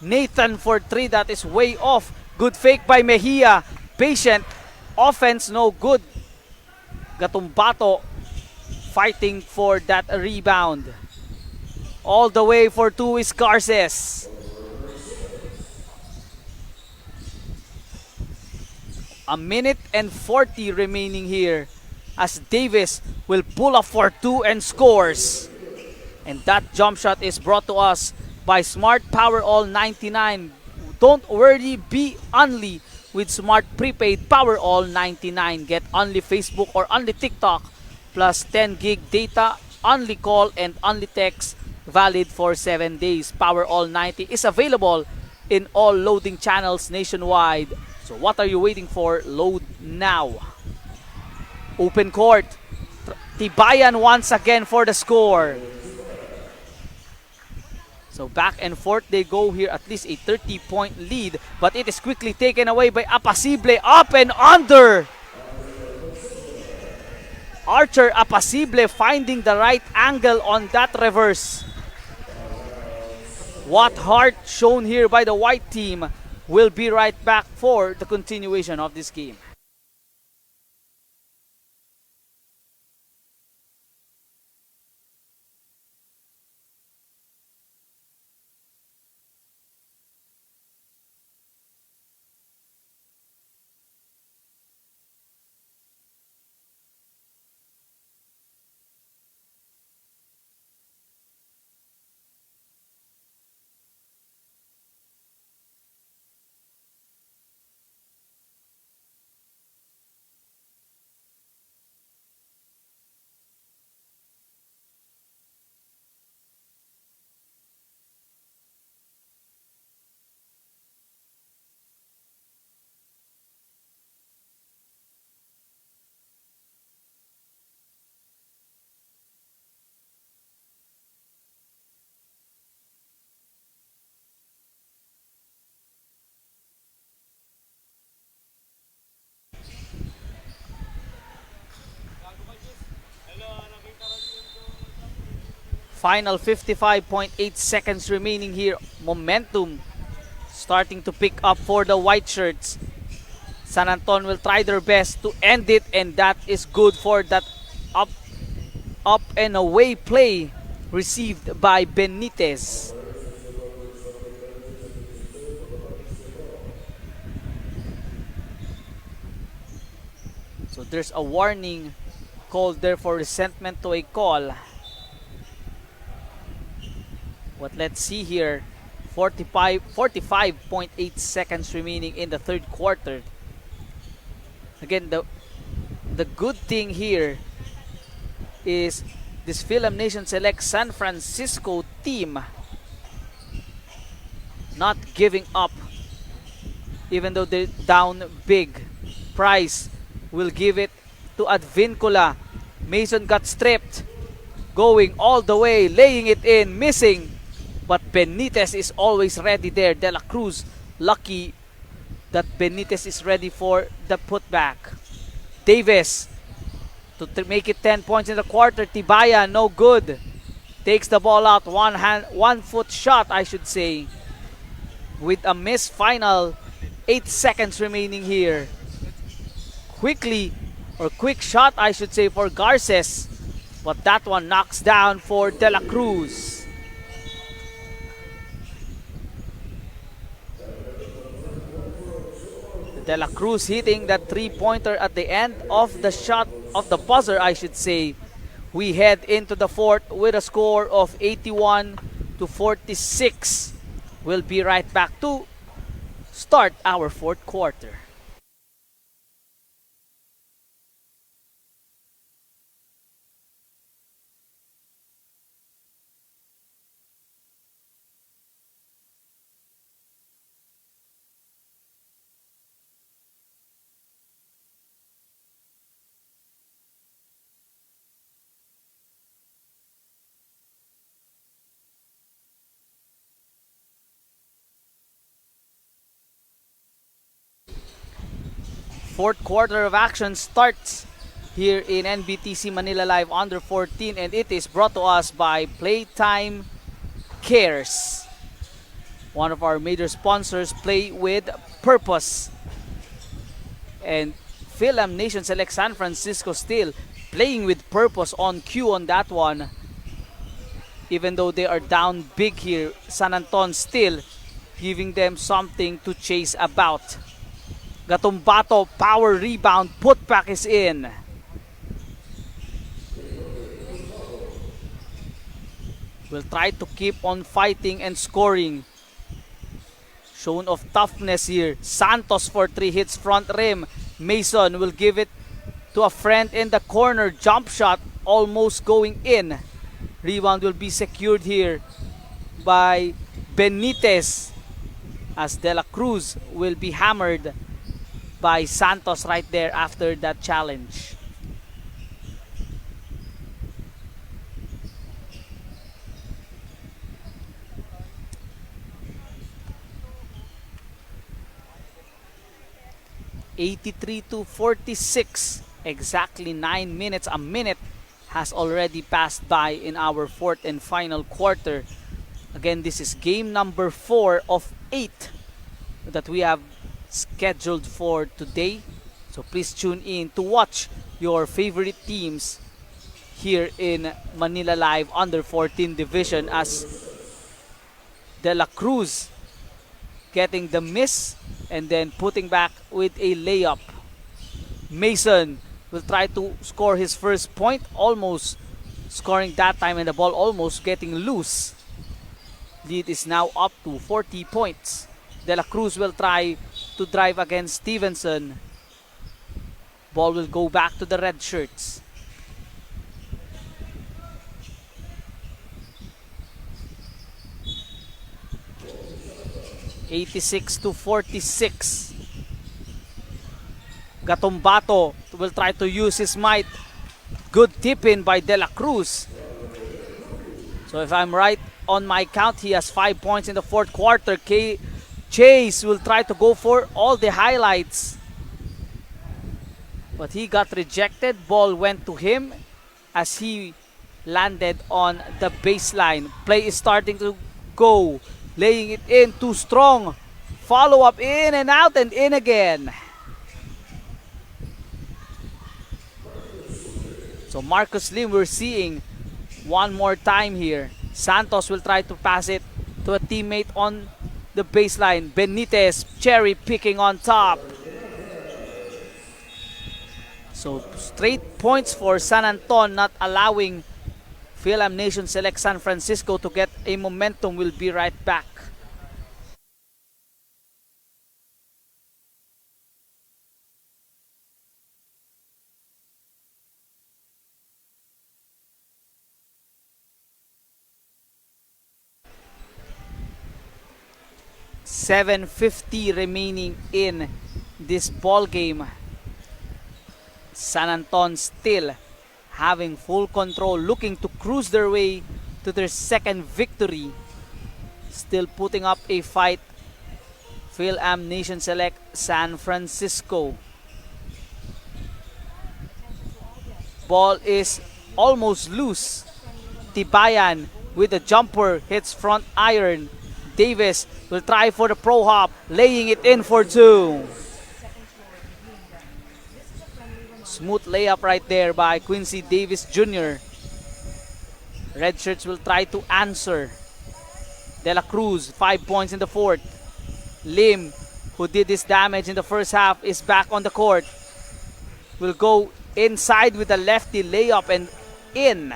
Nathan for 3, that is way off. Good fake by Mejia. Patient. Offense no good. Gatumbato fighting for that rebound. All the way for 2 is Garces. A minute and 40 remaining here as Davis will pull up for 2 and scores. And that jump shot is brought to us by Smart Power All 99. Don't worry, be only with Smart Prepaid Power All 99. Get only Facebook or only TikTok plus 10 gig data, only call and only text, valid for 7 days. Power All 90 is available in all loading channels nationwide. So what are you waiting for? Load now. Open court. Tibayan once again for the score. So back and forth they go here, at least a 30-point lead, but it is quickly taken away by Apasible. Up and under! Archer Apasible finding the right angle on that reverse. What heart shown here by the white team. Will be right back for the continuation of this game. Final 55.8 seconds remaining here. Momentum starting to pick up for the white shirts. San Anton will try their best to end it, and that is good for that up and away play received by Benitez. So there's a warning called there for resentment to a call. But let's see here. 45.8 seconds remaining in the third quarter. Again, the good thing here is this Film Nation Select San Francisco team not giving up even though they're down big. Price will give it to Advincula. Mason got stripped. Going all the way, laying it in, missing. But Benitez is always ready there. De La Cruz, lucky that Benitez is ready for the putback. Davis to make it 10 points in the quarter. Tibaya, no good. Takes the ball out. One foot shot, I should say. With a miss final. 8 seconds remaining here. Quick shot, I should say, for Garces. But that one knocks down for De La Cruz. De La Cruz hitting that three-pointer at the end of the shot, of the buzzer, I should say. We head into the fourth with a score of 81-46. We'll be right back to start our fourth quarter. fourth quarter of action starts here in NBTC Manila Live Under 14, and it is brought to us by Playtime Cares. One of our major sponsors, Play with Purpose. And Film Nation Select San Francisco still playing with purpose on cue on that one. Even though they are down big here, San Anton still giving them something to chase about. Gatumbato, power rebound, putback is in. Will try to keep on fighting and scoring. Shown of toughness here. Santos for 3 hits front rim. Mason will give it to a friend in the corner. Jump shot almost going in. Rebound will be secured here by Benitez, as De La Cruz will be hammered by Santos right there after that challenge. (83-46), exactly 9 minutes. A minute has already passed by in our fourth and final quarter. Again, this is game number 4 of 8 that we have scheduled for today. So please tune in to watch your favorite teams here in Manila Live Under 14 Division, as De La Cruz getting the miss and then putting back with a layup. Mason will try to score his first point, almost scoring that time, and the ball almost getting loose. Lead is now up to 40 points. De La Cruz will try to drive against Stevenson. Ball will go back to the red shirts. (86-46). Gatumbato will try to use his might. Good tip in by De La Cruz. So if I'm right on my count, he has 5 points in the fourth quarter. Chase will try to go for all the highlights, but he got rejected. Ball went to him as he landed on the baseline. Play is starting to go. Laying it in, too strong. Follow up, in and out and in again. So Marcus Lim, we're seeing one more time here. Santos will try to pass it to a teammate on the baseline. Benitez cherry picking on top. So straight points for San Anton, not allowing Film Nation Select San Francisco to get a momentum. Will be right back. .750 remaining in this ball game. San Anton still having full control, looking to cruise their way to their second victory. Still putting up a fight, Film Nation Select San Francisco. Ball is almost loose. Tibayan with a jumper, hits front iron. Davis will try for the pro hop, laying it in for 2. Smooth layup right there by Quincy Davis Jr. Red shirts will try to answer. De La Cruz, 5 points in the fourth. Lim, who did his damage in the first half, is back on the court. Will go inside with a lefty layup and in.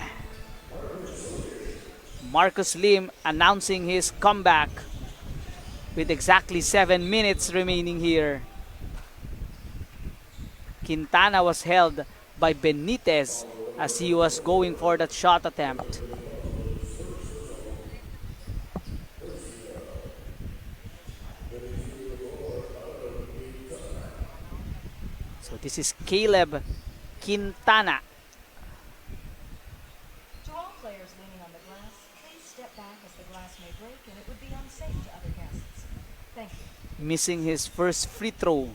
Marcus Lim announcing his comeback with exactly 7 minutes remaining here. Quintana was held by Benitez as he was going for that shot attempt. So this is Caleb Quintana. To all players leaning on the glass, please step back as the glass may break and it would be unsafe to other guests. Thank you. Missing his first free throw.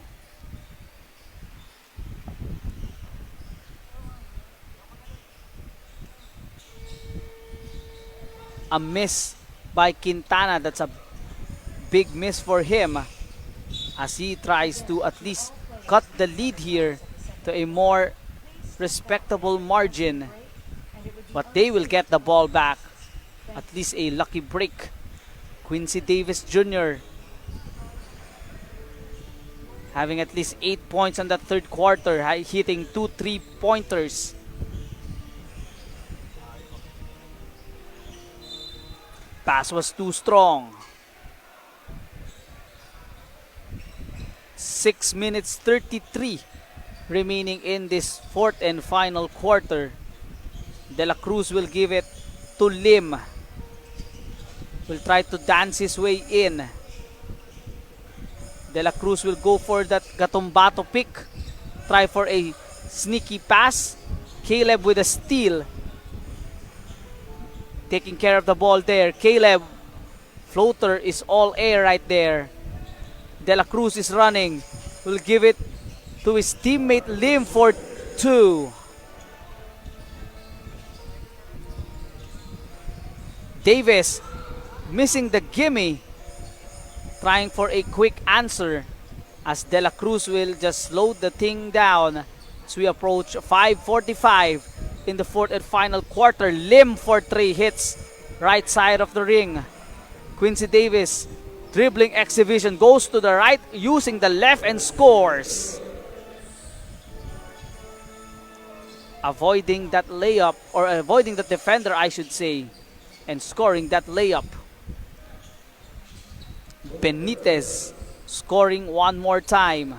A miss by Quintana. That's a big miss for him as he tries to at least cut the lead here to a more respectable margin. But they will get the ball back. At least a lucky break. Quincy Davis Jr. having at least 8 points in the third quarter, hitting 2 3-pointers. Pass was too strong. 6 minutes 33 remaining in this fourth and final quarter. De La Cruz will give it to Lim. Will try to dance his way in. De La Cruz will go for that Gatumbato pick. Try for a sneaky pass. Caleb with a steal. Taking care of the ball there. Caleb. Floater is all air right there. De La Cruz is running. Will give it to his teammate Lim for 2. Davis missing the gimme. Trying for a quick answer as De La Cruz will just slow the thing down as we approach 5:45 in the fourth and final quarter. Lim for 3 hits right side of the ring. Quincy Davis dribbling exhibition goes to the right using the left and scores. Avoiding that layup, or avoiding the defender I should say, and scoring that layup. Benitez scoring one more time.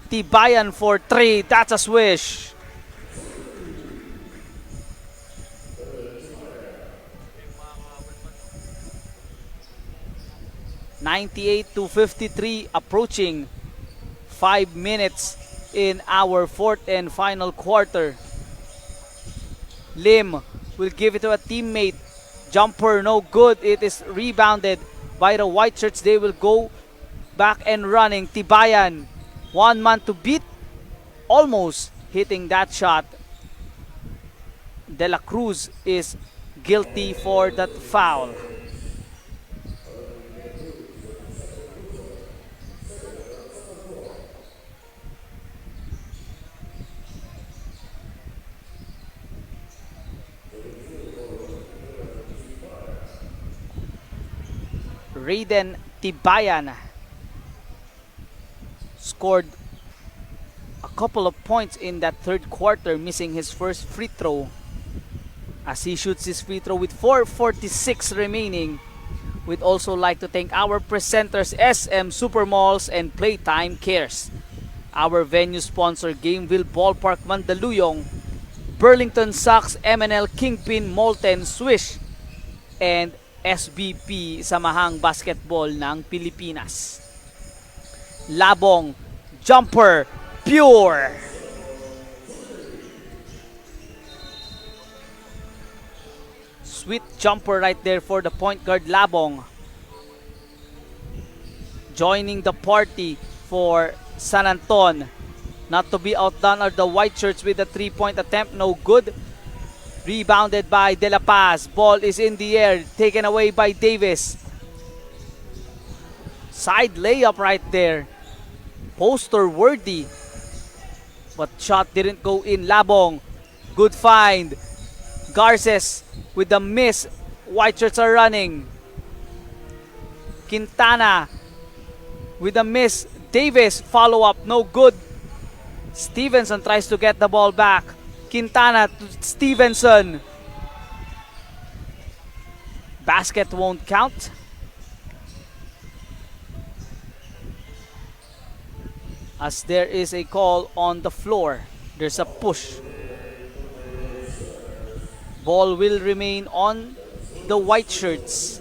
Tibayan for 3. That's a swish. (98-53), approaching 5 minutes in our fourth and final quarter. Lim will give it to a teammate. Jumper no good. It is rebounded by the white shirts. They will go back and running. Tibayan, one man to beat. Almost hitting that shot. De La Cruz is guilty for that foul. Raiden Tibayan scored a couple of points in that third quarter, missing his first free throw as he shoots his free throw with 4:46 remaining. We'd also like to thank our presenters SM Supermalls and Playtime Cares, our venue sponsor Gameville Ballpark Mandaluyong, Burlington Sox, MNL Kingpin Molten Swish, and SBP Samahang Basketball ng Pilipinas. Labong, jumper, pure. Sweet jumper right there for the point guard Labong. Joining the party for San Anton. Not to be outdone are the white shirts with a 3-point attempt, no good. Rebounded by De La Paz. Ball is in the air. Taken away by Davis. Side layup right there. Poster worthy. But shot didn't go in. Labong. Good find. Garces with the miss. White shirts are running. Quintana with a miss. Davis follow up. No good. Stevenson tries to get the ball back. Quintana to Stevenson. Basket won't count. As there is a call on the floor. There's a push. Ball will remain on the white shirts.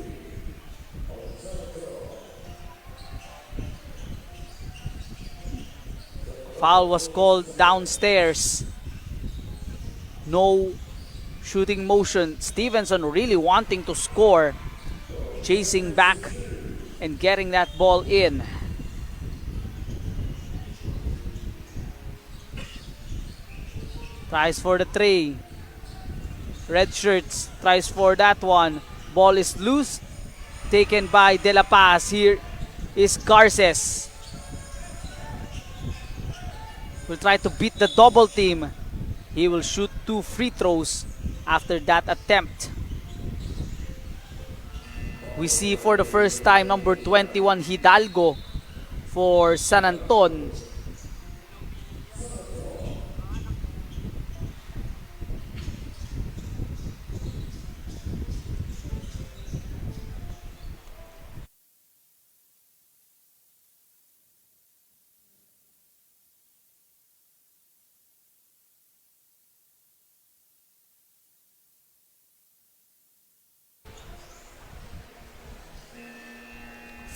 Foul was called downstairs. No shooting motion. Stevenson really wanting to score. Chasing back and getting that ball in. Tries for the three. Red shirts tries for that one. Ball is loose. Taken by De La Paz. Here is Garces. Will try to beat the double team. He will shoot 2 free throws after that attempt. We see for the first time number 21 Hidalgo for San Anton.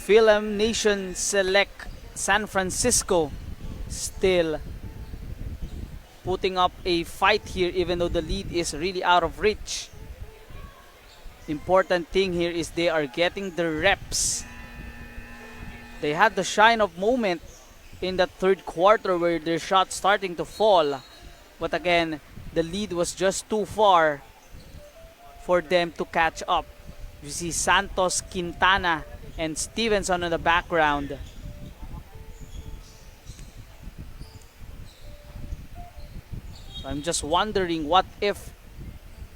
Film Nation select San Francisco still putting up a fight here even though the lead is really out of reach. Important thing here is they are getting the reps. They had the shine of moment in the third quarter where their shots starting to fall. But again, the lead was just too far for them to catch up. You see Santos, Quintana, and Stevenson in the background. So I'm just wondering what if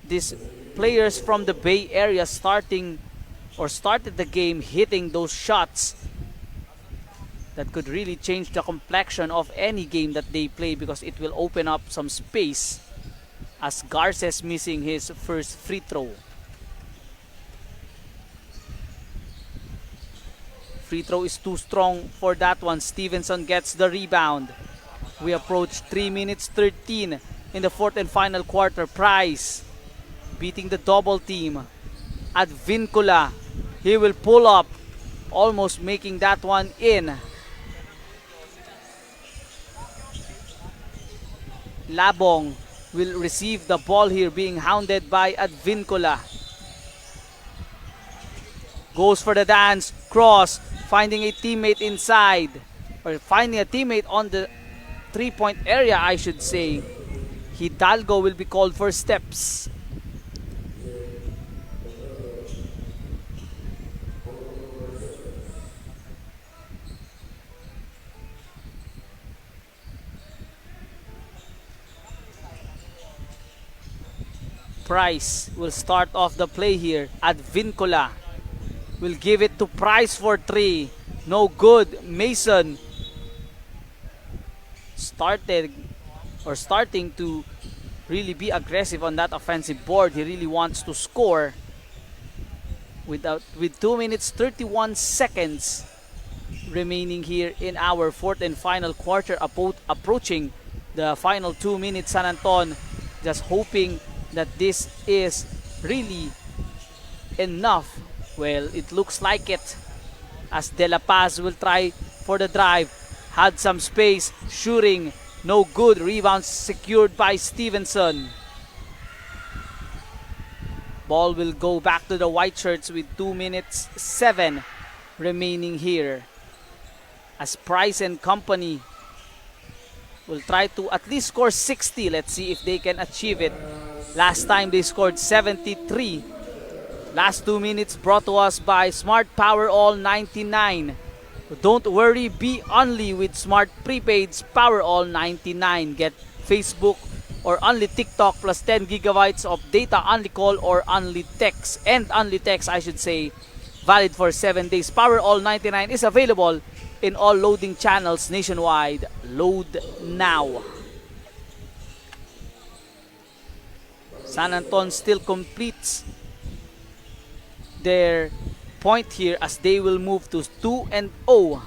these players from the Bay Area started the game hitting those shots that could really change the complexion of any game that they play, because it will open up some space as Garces missing his first free throw. Free throw is too strong for that one. Stevenson gets the rebound. We approach 3 minutes 13 in the fourth and final quarter. Price beating the double team. Advincula, he will pull up, almost making that one in. Labong will receive the ball here, being hounded by Advincula. Goes for the dance, cross, finding a teammate inside, or finding a teammate on the 3-point area, I should say. Hidalgo will be called for steps. Price will start off the play here. Advincula will give it to Price for 3. No good. Mason starting to really be aggressive on that offensive board. He really wants to score. With 2 minutes 31 seconds remaining here in our fourth and final quarter, approaching the final 2 minutes. San Anton just hoping that this is really enough. Well, it looks like it, as De La Paz will try for the drive. Had some space, shooting, no good. Rebound secured by Stevenson. Ball will go back to the white shirts with 2 minutes 7 remaining here, as Price and company will try to at least score 60. Let's see if they can achieve it. Last time they scored 73. Last 2 minutes brought to us by Smart Power All 99. Don't worry, be only with Smart Prepaid's Power All 99. Get Facebook or only TikTok plus 10 gigabytes of data, only call or only text. And only text, I should say, valid for 7 days. Power All 99 is available in all loading channels nationwide. Load now. San Anton still completes their point here as they will move to 2-0.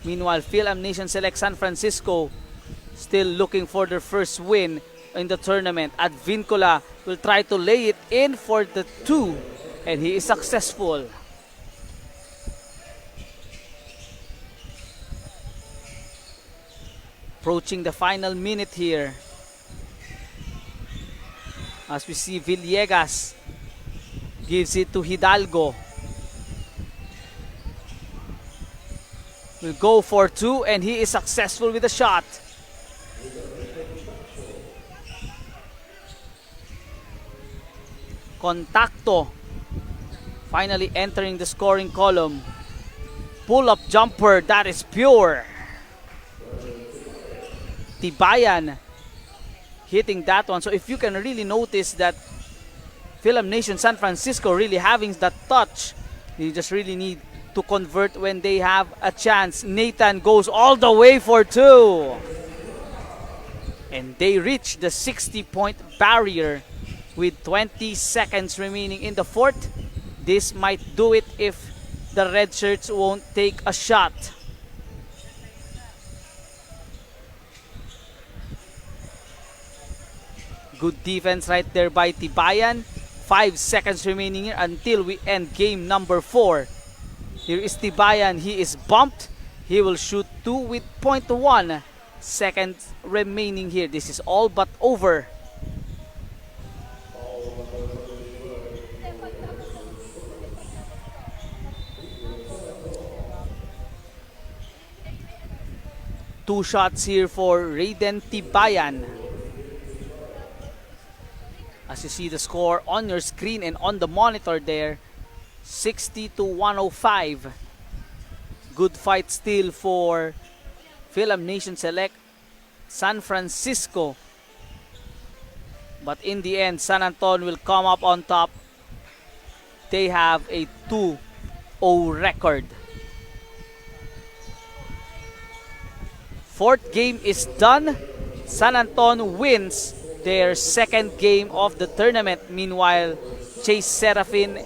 Meanwhile, Film Nation selects San Francisco, still looking for their first win in the tournament. Advincula will try to lay it in for the 2, and he is successful. Approaching the final minute here, as we see Villegas gives it to Hidalgo. Will go for 2, and he is successful with the shot. Contacto finally entering the scoring column. Pull-up jumper, that is pure. Tibayan hitting that one. So if you can really notice that Film Nation San Francisco really having that touch, you just really need to convert when they have a chance. Nathan goes all the way for two. And they reach the 60-point barrier with 20 seconds remaining in the fourth. This might do it if the red shirts won't take a shot. Good defense right there by Tibayan. 5 seconds remaining here until we end game number 4. Here is Tibayan. He is bumped. He will shoot 2 with 0.1 seconds remaining here. This is all but over. Two shots here for Raiden Tibayan. As you see the score on your screen and on the monitor there, 60-105. Good fight still for Film Nation Select San Francisco. But in the end, San Anton will come up on top. They have a 2-0 record. Fourth game is done. San Anton wins their second game of the tournament. Meanwhile, Chase Serafin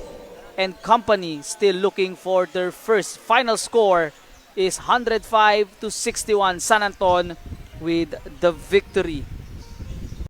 and company still looking for their first. Final score is 105-61. San Anton with the victory.